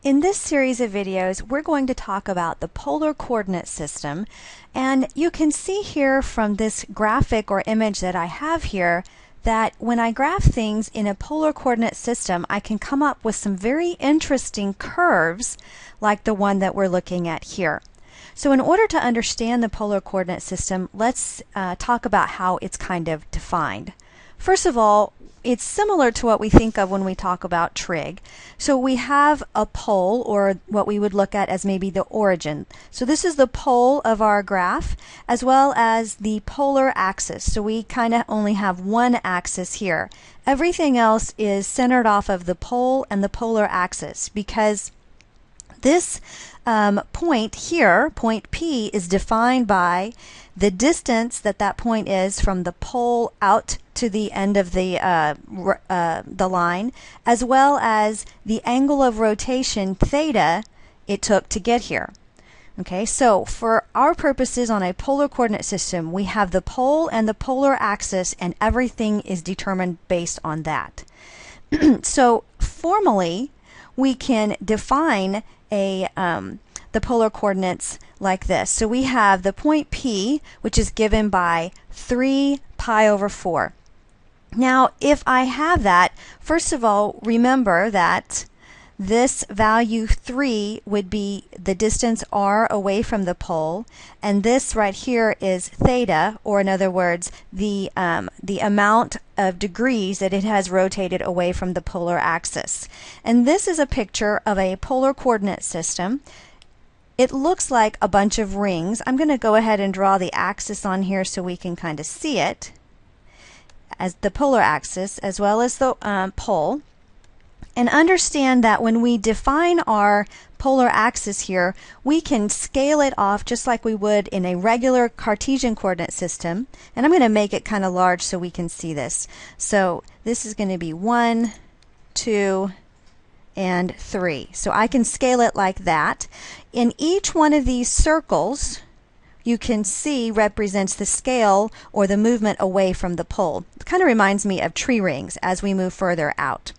In this series of videos, we're going to talk about the polar coordinate system, and you can see here from this graphic or image that I have here that when I graph things in a polar coordinate system, I can come up with some very interesting curves like the one that we're looking at here. So in order to understand the polar coordinate system, let's talk about how it's kind of defined. First of all, it's similar to what we think of when we talk about trig. So we have a pole, or what we would look at as maybe the origin. So this is the pole of our graph, as well as the polar axis. So we kind of only have one axis here. Everything else is centered off of the pole and the polar axis, because this point here, point P, is defined by the distance that that point is from the pole out to the end of the line, as well as the angle of rotation theta it took to get here. Okay, so for our purposes on a polar coordinate system, we have the pole and the polar axis, and everything is determined based on that. So formally, we can define the polar coordinates like this. So we have the point P, which is given by 3 pi over 4. Now, if I have that, first of all, remember that this value 3 would be the distance r away from the pole, and this right here is theta, or in other words, the amount of degrees that it has rotated away from the polar axis. And this is a picture of a polar coordinate system. It looks like a bunch of rings. I'm going to go ahead and draw the axis on here so we can kind of see it as the polar axis as well as the pole. And understand that when we define our polar axis here, we can scale it off just like we would in a regular Cartesian coordinate system. And I'm going to make it kind of large so we can see this. So this is going to be 1, 2, and 3. So I can scale it like that. In each one of these circles, you can see represents the scale or the movement away from the pole. It kind of reminds me of tree rings as we move further out.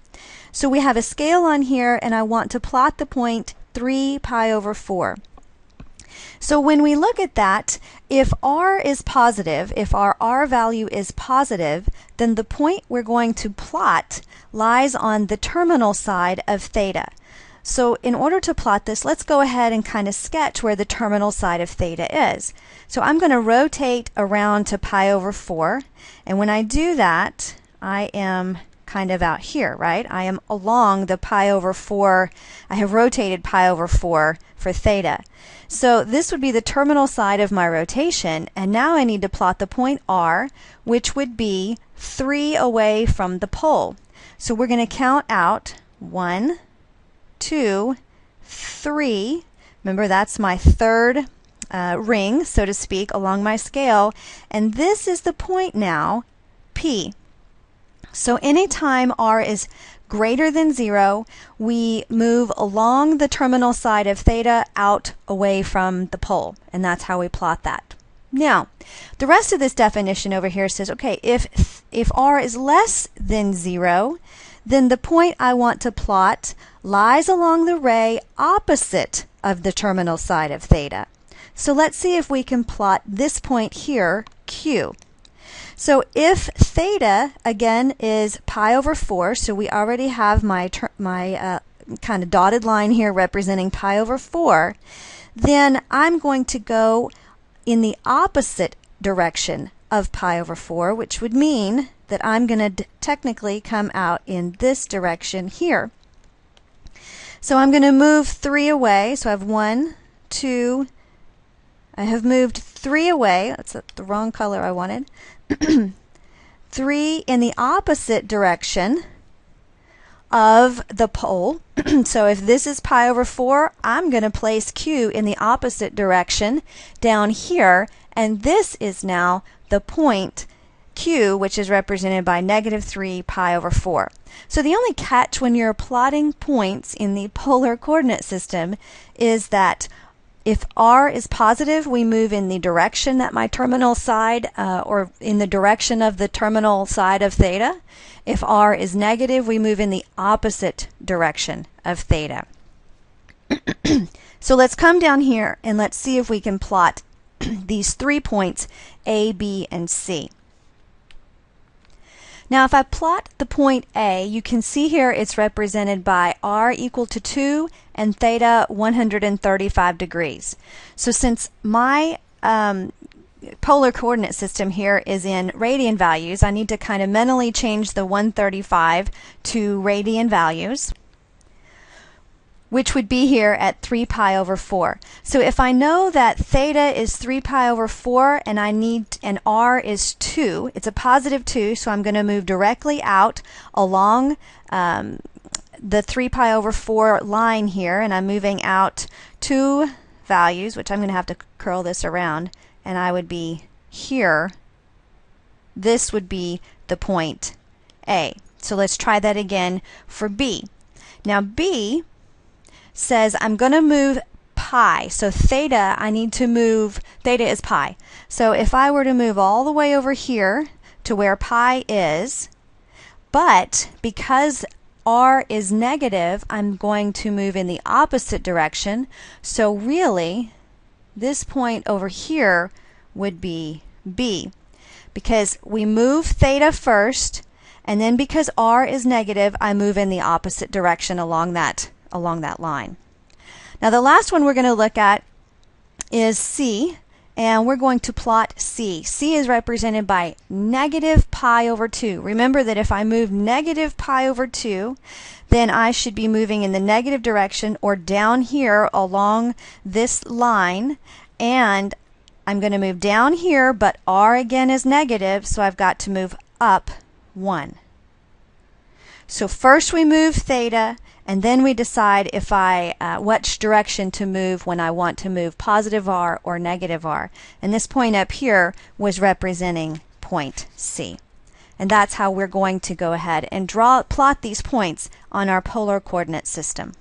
So we have a scale on here, and I want to plot the point 3 pi over 4. So when we look at that, if r is positive, if our r value is positive, then the point we're going to plot lies on the terminal side of theta. So in order to plot this, let's go ahead and kind of sketch where the terminal side of theta is. So I'm going to rotate around to pi over 4, and when I do that, I am kind of out here, right? I am along the pi over 4. I have rotated pi over 4 for theta. So this would be the terminal side of my rotation, and now I need to plot the point R, which would be 3 away from the pole. So we're going to count out 1, 2, 3. Remember, that's my third ring, so to speak, along my scale, and this is the point now, P. So anytime r is greater than 0, we move along the terminal side of theta out away from the pole, and that's how we plot that. Now, the rest of this definition over here says, okay, if r is less than 0, then the point I want to plot lies along the ray opposite of the terminal side of theta. So let's see if we can plot this point here, Q. So if theta, again, is pi over 4, so we already have my kind of dotted line here representing pi over 4, then I'm going to go in the opposite direction of pi over 4, which would mean that I'm going to technically come out in this direction here. So I'm going to move 3 away. So I have 1, 2, I have moved 3 away. That's the wrong color I wanted. 3 in the opposite direction of the pole. So if this is pi over 4, I'm going to place Q in the opposite direction down here, and this is now the point Q, which is represented by -3 pi over 4. So the only catch when you're plotting points in the polar coordinate system is that if r is positive, we move in the direction that my terminal side, or in the direction of the terminal side of theta. If r is negative, we move in the opposite direction of theta. So let's come down here and let's see if we can plot these 3 points A, B, and C. Now if I plot the point A, you can see here it's represented by r equal to 2 and theta 135 degrees. So since my polar coordinate system here is in radian values, I need to kind of mentally change the 135 to radian values, which would be here at 3 pi over 4. So if I know that theta is 3 pi over 4 and r is 2, it's a positive 2, so I'm going to move directly out along the 3 pi over 4 line here, and I'm moving out 2 values, which I'm going to have to curl this around, and I would be here. This would be the point A. So let's try that again for B. Now B says I'm going to move pi. So theta, I need to move, theta is pi. So if I were to move all the way over here to where pi is, but because r is negative, I'm going to move in the opposite direction. So really, this point over here would be B, because we move theta first, and then because r is negative, I move in the opposite direction along that line. Now the last one we're going to look at is C, and we're going to plot C. C is represented by negative pi over 2. Remember that if I move negative pi over 2, then I should be moving in the negative direction or down here along this line, and I'm going to move down here, but r again is negative, so I've got to move up 1. So first we move theta, and then we decide if which direction to move when I want to move positive r or negative r. And this point up here was representing point C. And that's how we're going to go ahead and plot these points on our polar coordinate system.